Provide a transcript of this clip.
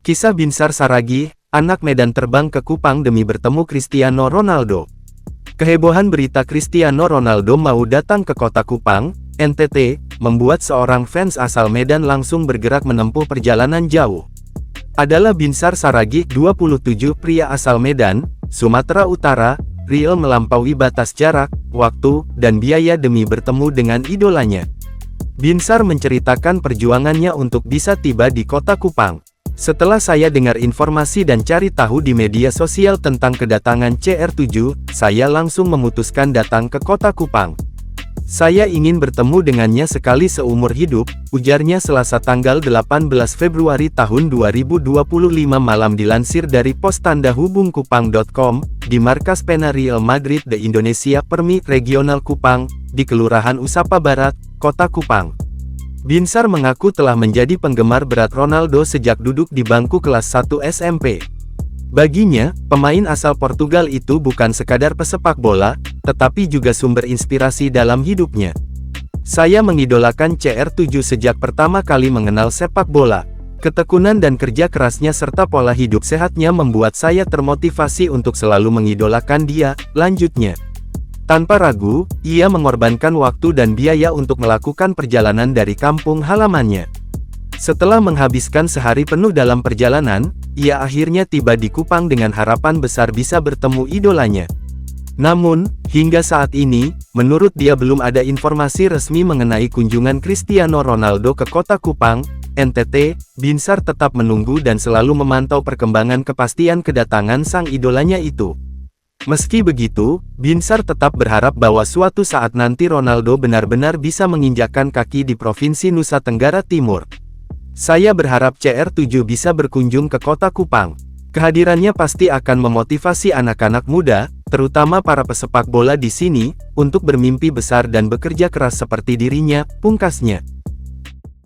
Kisah Binsar Saragih, anak Medan terbang ke Kupang demi bertemu Cristiano Ronaldo. Kehebohan berita Cristiano Ronaldo mau datang ke kota Kupang, NTT, membuat seorang fans asal Medan langsung bergerak menempuh perjalanan jauh. Adalah Binsar Saragih, 27, pria asal Medan, Sumatera Utara, rela melampaui batas jarak, waktu, dan biaya demi bertemu dengan idolanya. Binsar menceritakan perjuangannya untuk bisa tiba di kota Kupang. Setelah saya dengar informasi dan cari tahu di media sosial tentang kedatangan CR7, saya langsung memutuskan datang ke kota Kupang. Saya ingin bertemu dengannya sekali seumur hidup, ujarnya Selasa tanggal 18 Februari tahun 2025 malam, dilansir dari pos tanda hubung kupang.com, di markas pena Real Madrid de Indonesia Permi Regional Kupang, di Kelurahan Usapa Barat, Kota Kupang. Binsar mengaku telah menjadi penggemar berat Ronaldo sejak duduk di bangku kelas 1 SMP. Baginya, pemain asal Portugal itu bukan sekadar pesepak bola, tetapi juga sumber inspirasi dalam hidupnya. Saya mengidolakan CR7 sejak pertama kali mengenal sepak bola. Ketekunan dan kerja kerasnya serta pola hidup sehatnya membuat saya termotivasi untuk selalu mengidolakan dia, lanjutnya. Tanpa ragu, ia mengorbankan waktu dan biaya untuk melakukan perjalanan dari kampung halamannya. Setelah menghabiskan sehari penuh dalam perjalanan, ia akhirnya tiba di Kupang dengan harapan besar bisa bertemu idolanya. Namun, hingga saat ini, menurut dia belum ada informasi resmi mengenai kunjungan Cristiano Ronaldo ke kota Kupang, NTT. Binsar tetap menunggu dan selalu memantau perkembangan kepastian kedatangan sang idolanya itu. Meski begitu, Binsar tetap berharap bahwa suatu saat nanti Ronaldo benar-benar bisa menginjakkan kaki di Provinsi Nusa Tenggara Timur. Saya berharap CR7 bisa berkunjung ke kota Kupang. Kehadirannya pasti akan memotivasi anak-anak muda, terutama para pesepak bola di sini, untuk bermimpi besar dan bekerja keras seperti dirinya, pungkasnya.